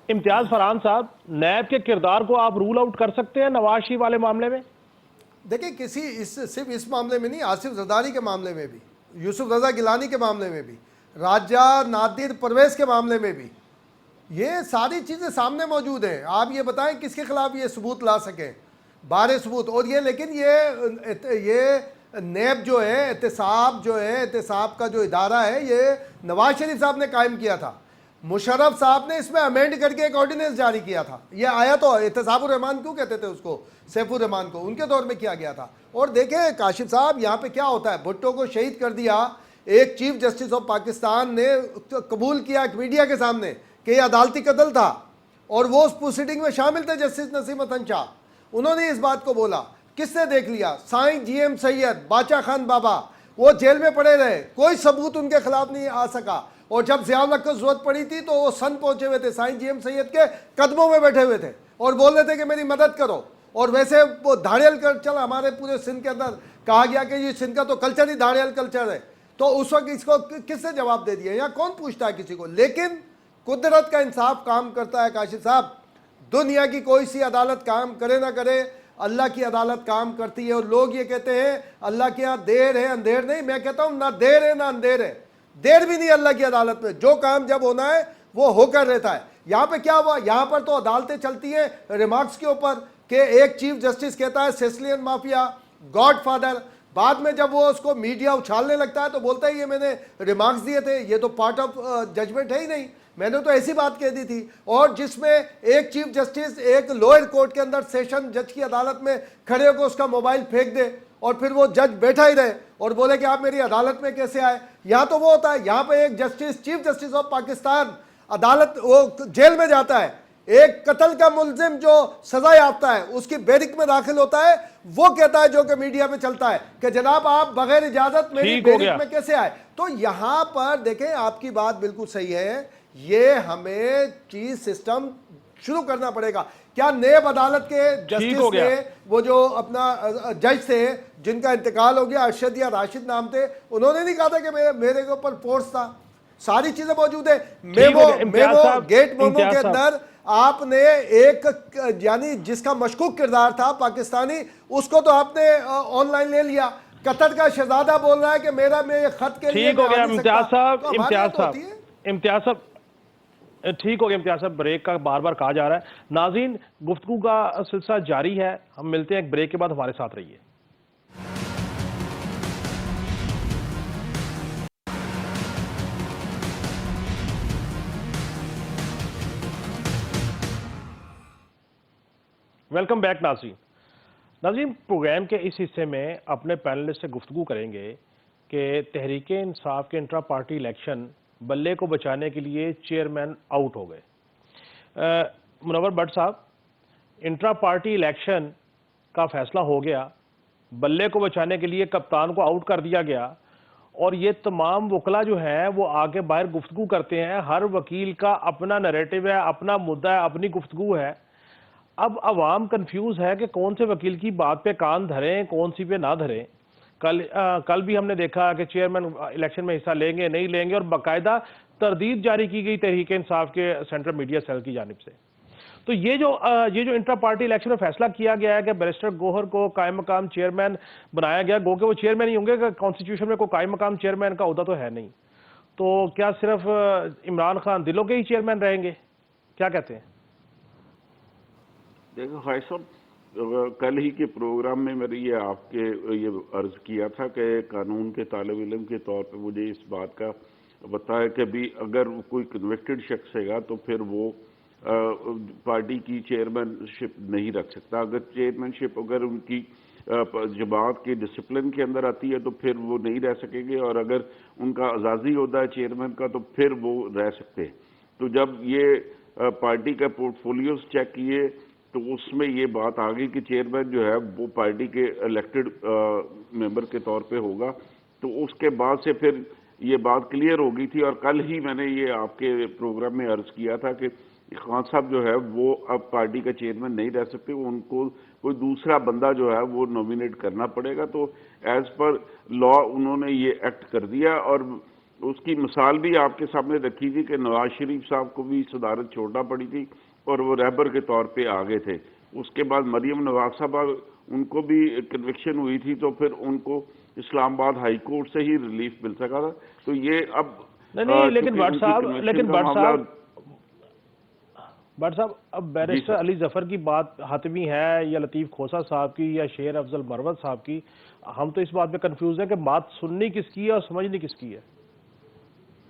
امتیاز فرحان صاحب, نیب کے کردار کو آپ رول آؤٹ کر سکتے ہیں نواز شریف والے معاملے میں؟ دیکھیں صرف اس معاملے میں نہیں, آصف زرداری کے معاملے میں بھی, یوسف رضا گیلانی کے معاملے میں بھی, راجہ نادر پرویز کے معاملے میں بھی, یہ ساری چیزیں سامنے موجود ہیں. آپ یہ بتائیں کس کے خلاف یہ ثبوت لا سکیں, بارے ثبوت. اور یہ لیکن یہ نیب جو ہے, احتساب کا جو ادارہ ہے, یہ نواز شریف صاحب نے قائم کیا تھا. مشرف صاحب نے اس میں امینڈ کر کے ایک آرڈیننس جاری کیا تھا. یہ آیا تو احتساب الرحمان کیوں کہتے تھے اس کو, سیف الرحمان کو, ان کے دور میں کیا گیا تھا. اور دیکھیں کاشف صاحب یہاں پہ کیا ہوتا ہے, بھٹو کو شہید کر دیا, ایک چیف جسٹس آف پاکستان نے قبول کیا ایک میڈیا کے سامنے کہ یہ عدالتی قتل تھا, اور وہ اس پروسیڈنگ میں شامل تھے جسٹس نسیم حسن شاہ. انہوں نے اس بات کو بولا. کس نے دیکھ لیا؟ سائیں جی ایم سید, باچا خان بابا, وہ جیل میں پڑے رہے, کوئی ثبوت ان کے خلاف نہیں آ سکا. اور جب ضیاء الحق کو ضرورت پڑی تھی تو وہ سن پہنچے ہوئے تھے, سائیں جی ایم سید کے قدموں میں بیٹھے ہوئے تھے اور بول رہے تھے کہ میری مدد کرو. اور ویسے وہ دھاڑیل کلچر ہمارے پورے سندھ کے اندر کہا گیا کہ یہ سندھ کا تو کلچر ہی دھاڑیل کلچر ہے. تو اس وقت اس کو کس نے جواب دے دیا, یا کون پوچھتا ہے کسی کو. لیکن قدرت کا انصاف کام کرتا ہے کاشف صاحب. دنیا کی کوئی سی عدالت کام کرے نہ کرے, اللہ کی عدالت کام کرتی ہے. اور لوگ یہ کہتے ہیں اللہ کے یہاں دیر ہے اندھیر نہیں. میں کہتا ہوں نہ دیر ہے نہ اندھیر ہے, دیر بھی نہیں اللہ کی عدالت میں. جو کام جب ہونا ہے وہ ہو کر رہتا ہے. یہاں پہ کیا ہوا, یہاں پر تو عدالتیں چلتی ہیں ریمارکس کے اوپر, کہ ایک چیف جسٹس کہتا ہے سیسلین مافیا گاڈ فادر، بعد میں جب وہ اس کو میڈیا اچھالنے لگتا ہے تو بولتا ہے یہ میں نے ریمارکس دیے تھے، یہ تو پارٹ آف ججمنٹ ہے ہی نہیں، میں نے تو ایسی بات کہہ دی تھی. اور جس میں ایک چیف جسٹس ایک لوئر کورٹ کے اندر سیشن جج کی عدالت میں کھڑے ہو کے اس کا موبائل پھینک دے اور پھر وہ جج بیٹھا ہی رہے اور بولے کہ آپ میری عدالت میں کیسے آئے. یہاں تو وہ ہوتا ہے، یہاں پہ ایک justice chief justice of Pakistan عدالت وہ جیل میں جاتا ہے، ایک قتل کا ملزم جو سزا یافتہ ہے اس کی بیرک میں داخل ہوتا ہے، وہ کہتا ہے جو کہ میڈیا پہ چلتا ہے کہ جناب آپ بغیر اجازت میری بیرک میں کیسے آئے. تو یہاں پر دیکھیں آپ کی بات بالکل صحیح ہے، یہ ہمیں چیز سسٹم شروع کرنا پڑے گا. کیا نیب عدالت کے جسٹس نے وہ جو اپنا جج تھے جن کا انتقال ہو گیا، ارشد یا راشد نام تھے، انہوں نے نہیں کہا تھا کہ میرے کے اوپر فورس تھا؟ ساری چیزیں موجود ہیں. میمو گیٹ میمو کے اندر آپ نے ایک یعنی جس کا مشکوک کردار تھا پاکستانی، اس کو تو آپ نے آن لائن لے لیا. قطر کا شہزادہ بول رہا ہے کہ میرا میں یہ خط کے لیے ٹھیک ہو گیا امتیاز صاحب، ٹھیک ہو گیا امتیاز صاحب، بریک کا بار بار کہا جا رہا ہے. ناظرین گفتگو کا سلسلہ جاری ہے، ہم ملتے ہیں ایک بریک کے بعد، ہمارے ساتھ رہیے. ویلکم بیک ناظرین پروگرام کے اس حصے میں اپنے پینلسٹ سے گفتگو کریں گے کہ تحریک انصاف کے انٹرا پارٹی الیکشن بلے کو بچانے کے لیے چیئرمین آؤٹ ہو گئے. منور بٹ صاحب، انٹرا پارٹی الیکشن کا فیصلہ ہو گیا، بلے کو بچانے کے لیے کپتان کو آؤٹ کر دیا گیا، اور یہ تمام وکلا جو ہیں وہ آگے باہر گفتگو کرتے ہیں، ہر وکیل کا اپنا نیریٹو ہے، اپنا مدعا ہے، اپنی گفتگو ہے. اب عوام کنفیوز ہے کہ کون سے وکیل کی بات پہ کان دھریں، کون سی پہ نہ دھریں. کل بھی ہم نے دیکھا کہ چیئرمین الیکشن میں حصہ لیں گے نہیں لیں گے، اور باقاعدہ تردید جاری کی گئی تحریک انصاف کے سینٹرل میڈیا سیل کی جانب سے. تو یہ جو انٹرا پارٹی الیکشن میں فیصلہ کیا گیا ہے کہ بیرسٹر گوہر کو قائم مقام چیئرمین بنایا گیا، گو کہ وہ چیئرمین ہی ہوں گے، کہ کانسٹیٹیوشن میں کوئی قائم مقام چیئرمین کا عہدہ تو ہے نہیں، تو کیا صرف عمران خان دلوں کے ہی چیئرمین رہیں گے؟ کیا کہتے ہیں؟ دیکھو خواہش صاحب، کل ہی کے پروگرام میں میں نے یہ آپ کے یہ عرض کیا تھا کہ قانون کے طالب علم کے طور پہ مجھے اس بات کا بتایا کہ بھی اگر کوئی کنوکٹڈ شخص ہے گا تو پھر وہ پارٹی کی چیئرمین شپ نہیں رکھ سکتا. اگر چیئرمین شپ اگر ان کی جماعت کے ڈسپلن کے اندر آتی ہے تو پھر وہ نہیں رہ سکیں گے، اور اگر ان کا اعزازی عہدہ ہے چیئرمین کا تو پھر وہ رہ سکتے ہیں. تو جب یہ پارٹی کا پورٹ فولیوز چیک کیے تو اس میں یہ بات آ گئی کہ چیئرمین جو ہے وہ پارٹی کے الیکٹڈ ممبر کے طور پہ ہوگا. تو اس کے بعد سے پھر یہ بات کلیئر ہو گئی تھی، اور کل ہی میں نے یہ آپ کے پروگرام میں عرض کیا تھا کہ خان صاحب جو ہے وہ اب پارٹی کا چیئرمین نہیں رہ سکتے، ان کو کوئی دوسرا بندہ جو ہے وہ نومینیٹ کرنا پڑے گا. تو ایز پر لا انہوں نے یہ ایکٹ کر دیا، اور اس کی مثال بھی آپ کے سامنے رکھی تھی کہ نواز شریف صاحب کو بھی صدارت چھوڑنا پڑی تھی اور وہ رہبر کے طور پہ آگے تھے. اس کے بعد مریم نواز صاحبہ ان کو بھی کنوکشن ہوئی تھی، تو پھر ان کو اسلام آباد ہائی کورٹ سے ہی ریلیف مل سکا تھا. تو یہ اب نہیں لیکن بٹ صاحب اب بیرسٹر علی ظفر کی بات حتمی ہے یا لطیف کھوسہ صاحب کی یا شیر افضل مروت صاحب کی؟ ہم تو اس بات پہ کنفیوز ہیں کہ بات سننی کس کی ہے اور سمجھنی کس کی ہے.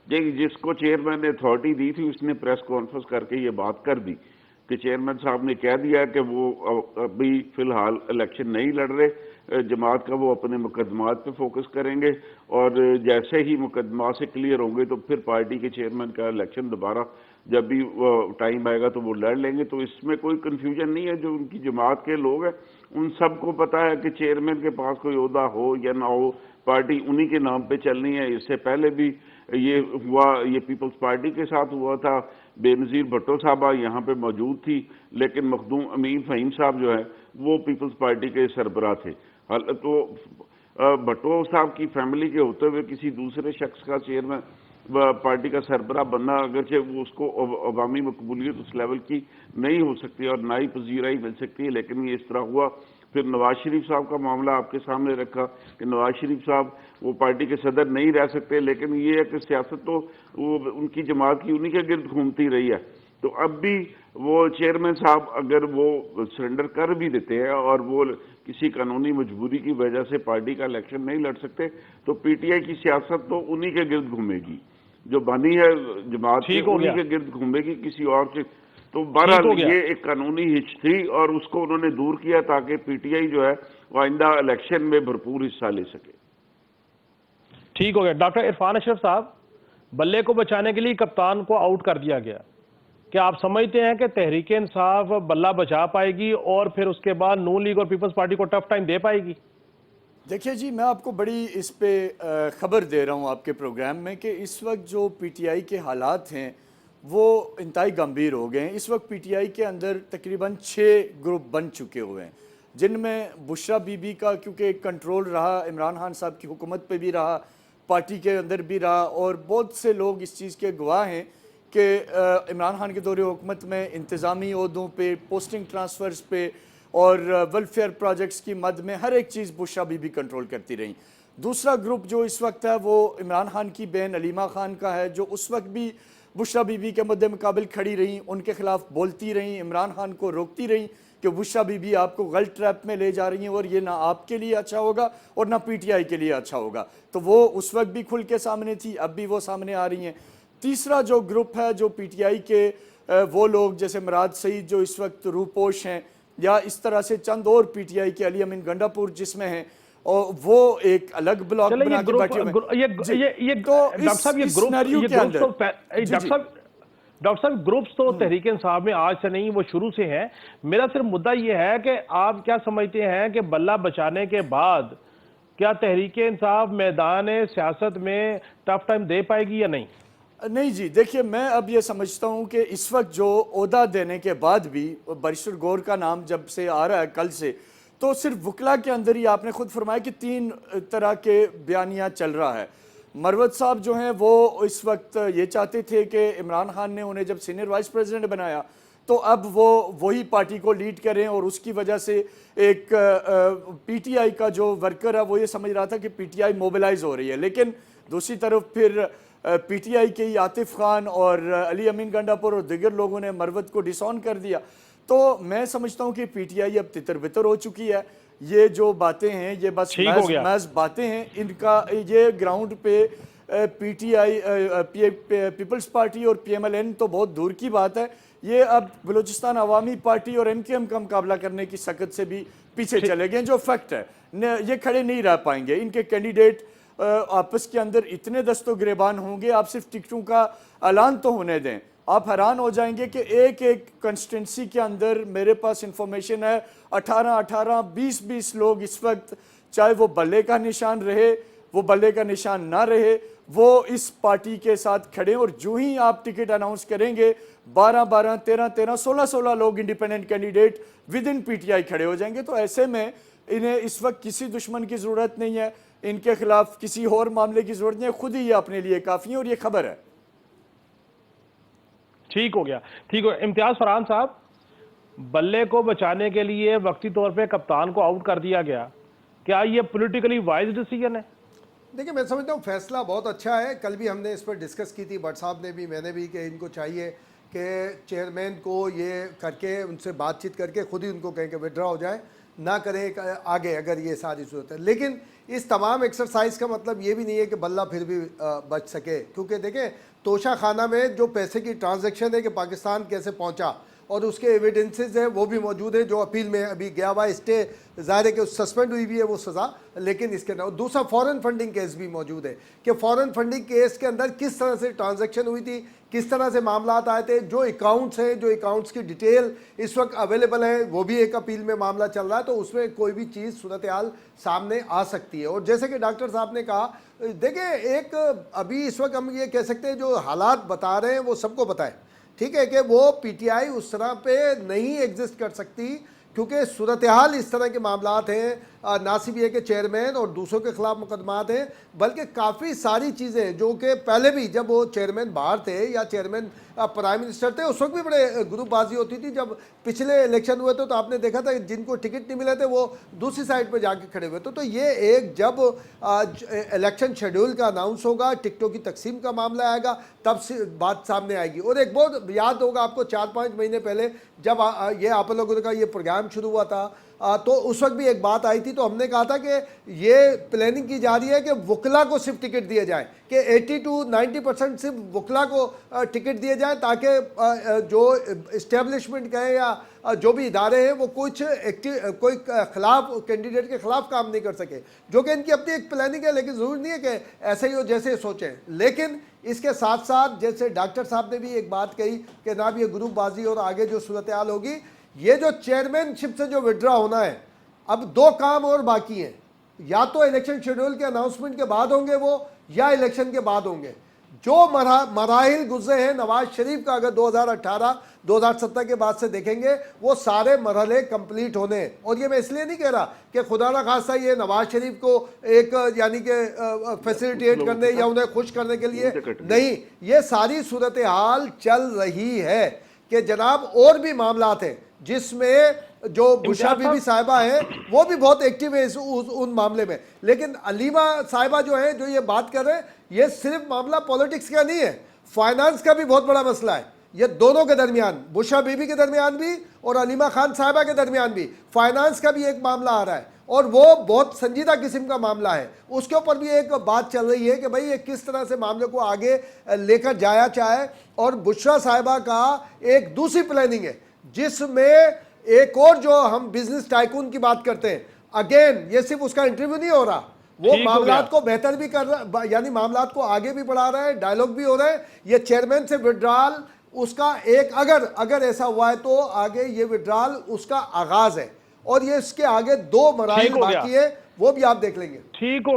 جس کو چیئرمین نے اتھارٹی دی تھی اس نے پریس کانفرنس کر کے یہ بات کر دی کہ چیئرمین صاحب نے کہہ دیا کہ وہ ابھی فی الحال الیکشن نہیں لڑ رہے، جماعت کا وہ اپنے مقدمات پہ فوکس کریں گے، اور جیسے ہی مقدمات سے کلیئر ہوں گے تو پھر پارٹی کے چیئرمین کا الیکشن دوبارہ جب بھی ٹائم آئے گا تو وہ لڑ لیں گے. تو اس میں کوئی کنفیوژن نہیں ہے. جو ان کی جماعت کے لوگ ہیں ان سب کو پتہ ہے کہ چیئرمین کے پاس کوئی عہدہ ہو یا نہ ہو، پارٹی انہی کے نام پہ چلنی ہے. اس سے پہلے بھی یہ ہوا، یہ پیپلز پارٹی کے ساتھ ہوا تھا. بے نظیر بھٹو صاحبہ یہاں پہ موجود تھی، لیکن مخدوم امین فہیم صاحب جو ہیں وہ پیپلز پارٹی کے سربراہ تھے. تو بھٹو صاحب کی فیملی کے ہوتے ہوئے کسی دوسرے شخص کا چیئرمین پارٹی کا سربراہ بننا، اگرچہ وہ اس کو عوامی مقبولیت اس لیول کی نہیں ہو سکتی اور نہ ہی پذیرائی مل سکتی ہے، لیکن یہ اس طرح ہوا. پھر نواز شریف صاحب کا معاملہ آپ کے سامنے رکھا کہ نواز شریف صاحب وہ پارٹی کے صدر نہیں رہ سکتے، لیکن یہ ہے کہ سیاست تو وہ ان کی جماعت کی انہی کے گرد گھومتی رہی ہے. تو اب بھی وہ چیئرمین صاحب اگر وہ سرنڈر کر بھی دیتے ہیں اور وہ کسی قانونی مجبوری کی وجہ سے پارٹی کا الیکشن نہیں لڑ سکتے تو پی ٹی آئی کی سیاست تو انہی کے گرد گھومے گی، جو بانی ہے جماعت کے انہی کے گرد گھومے گی، کسی اور کے. تو بہرحال یہ ایک قانونی ہچ تھی اور اس کو انہوں نے دور کیا تاکہ پی ٹی آئی جو ہے وہ آئندہ الیکشن میں بھرپور حصہ لے سکے. ٹھیک ہو گیا. ڈاکٹر عرفان اشرف صاحب، بلے کو بچانے کے لیے کپتان کو آؤٹ کر دیا گیا، کیا آپ سمجھتے ہیں کہ تحریک انصاف بلہ بچا پائے گی اور پھر اس کے بعد نون لیگ اور پیپلز پارٹی کو ٹف ٹائم دے پائے گی؟ دیکھیے جی، میں آپ کو بڑی اس پہ خبر دے رہا ہوں آپ کے پروگرام میں کہ اس وقت جو پی ٹی آئی کے حالات ہیں وہ انتہائی گمبھیر ہو گئے ہیں. اس وقت پی ٹی آئی کے اندر تقریباً 6 گروپ بن چکے ہوئے ہیں، جن میں بشرا بی بی کا کیونکہ ایک کنٹرول رہا، عمران خان صاحب کی حکومت پہ بھی رہا، پارٹی کے اندر بھی رہا، اور بہت سے لوگ اس چیز کے گواہ ہیں کہ عمران خان کے دور حکومت میں انتظامی عہدوں پہ، پوسٹنگ ٹرانسفرز پہ اور ویلفیئر پروجیکٹس کی مد میں ہر ایک چیز بشرا بی بی کنٹرول کرتی رہیں. دوسرا گروپ جو اس وقت ہے وہ عمران خان کی بہن علیمہ خان کا ہے، جو اس وقت بھی بشرا بی بی کے مد مقابل کھڑی رہیں، ان کے خلاف بولتی رہیں، عمران خان کو روکتی رہیں کہ بشرا بی بی آپ کو غلط ٹریپ میں لے جا رہی ہیں اور یہ نہ آپ کے لیے اچھا ہوگا اور نہ پی ٹی آئی کے لیے اچھا ہوگا. تو وہ اس وقت بھی کھل کے سامنے تھی، اب بھی وہ سامنے آ رہی ہیں. تیسرا جو گروپ ہے جو پی ٹی آئی کے وہ لوگ جیسے مراد سعید جو اس وقت روپوش ہیں، یا اس طرح سے چند اور پی ٹی آئی کے علی امین گنڈا پور جس میں ہیں، اور وہ ایک الگ بلاک بنا کے بیٹھے ہوئے ہیں. تو اس سینیریو کے اندر ڈاکٹر صاحب گروپس تو تحریک انصاف میں آج سے نہیں، وہ شروع سے ہیں. میرا صرف مدعا یہ ہے کہ آپ کیا سمجھتے ہیں کہ بلہ بچانے کے بعد کیا تحریک انصاف میدان سیاست میں ٹف ٹائم دے پائے گی یا نہیں؟ نہیں جی، دیکھیے میں اب یہ سمجھتا ہوں کہ اس وقت جو عہدہ دینے کے بعد بھی بیرسٹر گور کا نام جب سے آ رہا ہے کل سے، تو صرف وکلا کے اندر ہی آپ نے خود فرمایا کہ 3 طرح کے بیانیہ چل رہا ہے. مروت صاحب جو ہیں وہ اس وقت یہ چاہتے تھے کہ عمران خان نے انہیں جب سینئر وائس پریزیڈنٹ بنایا تو اب وہ وہی پارٹی کو لیڈ کریں، اور اس کی وجہ سے ایک پی ٹی آئی کا جو ورکر ہے وہ یہ سمجھ رہا تھا کہ پی ٹی آئی موبلائز ہو رہی ہے. لیکن دوسری طرف پھر پی ٹی آئی کے ہی عاطف خان اور علی امین گنڈا پور اور دیگر لوگوں نے مروت کو ڈس آن کر دیا. تو میں سمجھتا ہوں کہ پی ٹی آئی اب تتر بتر ہو چکی ہے. یہ جو باتیں ہیں یہ بس محض باتیں ہیں، ان کا یہ گراؤنڈ پہ P T I Peoples Party اور پی ایم ایل این تو بہت دور کی بات ہے. یہ اب بلوچستان عوامی پارٹی اور ایم کیو ایم کا مقابلہ کرنے کی سکت سے بھی پیچھے چلے گئے، جو فیکٹ ہے. یہ کھڑے نہیں رہ پائیں گے. ان کے کینڈیڈیٹ آپس کے اندر اتنے دست و گریبان ہوں گے، آپ صرف ٹکٹوں کا اعلان تو ہونے دیں، آپ حیران ہو جائیں گے کہ ایک کنسٹیٹنسی کے اندر میرے پاس انفارمیشن ہے 18 20 لوگ اس وقت، چاہے وہ بلے کا نشان رہے وہ بلے کا نشان نہ رہے، وہ اس پارٹی کے ساتھ کھڑے. اور جو ہی آپ ٹکٹ اناؤنس کریں گے 12 13 16 لوگ independent candidate with in P T آئی کھڑے ہو جائیں گے. تو ایسے میں انہیں اس وقت کسی دشمن کی ضرورت نہیں ہے، ان کے خلاف کسی اور معاملے کی ضرورت نہیں ہے، خود ہی یہ اپنے لیے کافی ہیں، اور یہ خبر ہے. ٹھیک ہو گیا. امتیاز فرحان صاحب، بلے کو بچانے کے لیے وقتی طور پہ کپتان کو آؤٹ کر دیا گیا، کیا یہ پولیٹیکلی وائز ڈیسیژن ہے؟ دیکھیں میں سمجھتا ہوں فیصلہ بہت اچھا ہے. کل بھی ہم نے اس پر ڈسکس کی تھی، بٹ صاحب نے بھی، میں نے بھی، کہ ان کو چاہیے کہ چیئرمین کو یہ کر کے ان سے بات چیت کر کے خود ہی ان کو کہیں کہ وڈرا ہو جائے، نہ کریں آگے اگر یہ ساری صورت ہے. لیکن اس تمام ایکسرسائز کا مطلب یہ بھی نہیں ہے کہ بلہ پھر بھی بچ سکے، کیونکہ دیکھیں توشہ خانہ میں جو پیسے کی ٹرانزیکشن ہے کہ پاکستان کیسے پہنچا اور اس کے ایویڈنسز ہیں وہ بھی موجود ہیں، جو اپیل میں ابھی گیا ہوا اسٹے، ظاہر ہے کہ سسپینڈ ہوئی بھی ہے وہ سزا، لیکن اس کے دوسرا فورن فنڈنگ کیس بھی موجود ہے کہ فورن فنڈنگ کیس کے اندر کس طرح سے ٹرانزیکشن ہوئی تھی، کس طرح سے معاملات آئے تھے، جو اکاؤنٹس ہیں، جو اکاؤنٹس کی ڈیٹیل اس وقت اویلیبل ہیں، وہ بھی ایک اپیل میں معاملہ چل رہا ہے. تو اس میں کوئی بھی چیز صورتحال سامنے آ سکتی ہے. اور جیسے کہ ڈاکٹر صاحب نے کہا، دیکھیں ایک ابھی اس وقت ہم یہ کہہ سکتے ہیں جو حالات بتا رہے ہیں وہ سب کو پتہ ہے، ٹھیک ہے، کہ وہ پی ٹی آئی اس طرح پہ نہیں ایگزسٹ کر سکتی، کیونکہ صورتحال اس طرح کے معاملات ہیں. نہ صرف یہ کہ چیئرمین اور دوسروں کے خلاف مقدمات ہیں بلکہ کافی ساری چیزیں جو کہ پہلے بھی جب وہ چیئرمین باہر تھے یا چیئرمین پرائم منسٹر تھے اس وقت بھی بڑے گروپ بازی ہوتی تھی. جب پچھلے الیکشن ہوئے تھے تو آپ نے دیکھا تھا جن کو ٹکٹ نہیں ملے تھے وہ دوسری سائڈ پہ جا کے کھڑے ہوئے تھے. تو یہ ایک جب الیکشن شیڈول کا اناؤنس ہوگا, ٹکٹوں کی تقسیم کا معاملہ آئے گا, تب سے بات سامنے آئے گی. اور ایک بہت یاد ہوگا آپ کو 4-5 مہینے پہلے جب یہ آپ لوگوں کا یہ پروگرام شروع ہوا تھا تو اس وقت بھی ایک بات آئی تھی تو ہم نے کہا تھا کہ یہ پلاننگ کی جا رہی ہے کہ وکلا کو صرف ٹکٹ دیے جائیں, کہ 80-90% صرف وکلا کو ٹکٹ دیے جائیں تاکہ جو اسٹیبلشمنٹ کہیں یا جو بھی ادارے ہیں وہ کوئی خلاف کینڈیڈیٹ کے خلاف کام نہیں کر سکے, جو کہ ان کی اپنی ایک پلاننگ ہے. لیکن ضروری نہیں ہے کہ ایسے ہی ہو جیسے سوچیں. لیکن اس کے ساتھ ساتھ جیسے ڈاکٹر صاحب نے بھی ایک بات کہی کہ جناب یہ گروپ بازی اور آگے جو صورتحال ہوگی, یہ جو چیئرمین شپ سے جو وڈرا ہونا ہے, اب 2 کام اور باقی ہیں. یا تو الیکشن شیڈول کے اناؤنسمنٹ کے بعد ہوں گے وہ, یا الیکشن کے بعد ہوں گے. جو مراحل گزرے ہیں نواز شریف کا اگر 2018-2017 کے بعد سے دیکھیں گے وہ سارے مرحلے کمپلیٹ ہونے ہیں. اور یہ میں اس لیے نہیں کہہ رہا کہ خدا نہ خواستہ یہ نواز شریف کو ایک یعنی کہ فیسیلیٹیٹ کرنے یا انہیں خوش کرنے کے لیے نہیں, یہ ساری صورتحال چل رہی ہے کہ جناب اور بھی معاملات ہیں جس میں جو بشرا بی بی صاحبہ ہیں وہ بھی بہت ایکٹیو ہے ان معاملے میں. لیکن علیمہ صاحبہ جو ہیں جو یہ بات کر رہے ہیں یہ صرف معاملہ پولیٹکس کا نہیں ہے, فائنانس کا بھی بہت بڑا مسئلہ ہے. یہ دونوں کے درمیان, بشرا بی بی کے درمیان بھی اور علیمہ خان صاحبہ کے درمیان بھی فائنانس کا بھی ایک معاملہ آ رہا ہے اور وہ بہت سنجیدہ قسم کا معاملہ ہے. اس کے اوپر بھی ایک بات چل رہی ہے کہ بھئی یہ کس طرح سے معاملے کو آگے لے کر جایا چاہے. اور بشرا صاحبہ کا ایک دوسری پلاننگ ہے جس میں ایک اور جو ہم بزنس ٹائکون کی بات کرتے ہیں, اگین یہ صرف اس کا انٹرویو نہیں ہو رہا, وہ معاملات کو بہتر بھی کر رہا ہے, یعنی معاملات کو آگے بھی بڑھا رہا ہے, ڈائیلاگ بھی ہو رہا ہے. یہ چیئرمین سے وڈرال اس کا ایک اگر ایسا ہوا ہے تو آگے یہ وڈرال اس کا آغاز ہے اور یہ اس کے آگے 2 مراحل باقی ہے, وہ بھی آپ دیکھ لیں گے. ٹھیک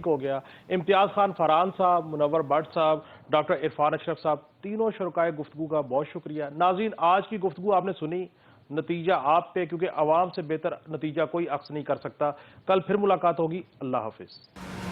ہو گیا. امتیاز خان فرحان صاحب, منور بٹ صاحب, ڈاکٹر عرفان اشرف صاحب, تینوں شرکائے گفتگو کا بہت شکریہ. ناظرین آج کی گفتگو آپ نے سنی, نتیجہ آپ پہ, کیونکہ عوام سے بہتر نتیجہ کوئی عکس نہیں کر سکتا. کل پھر ملاقات ہوگی. اللہ حافظ.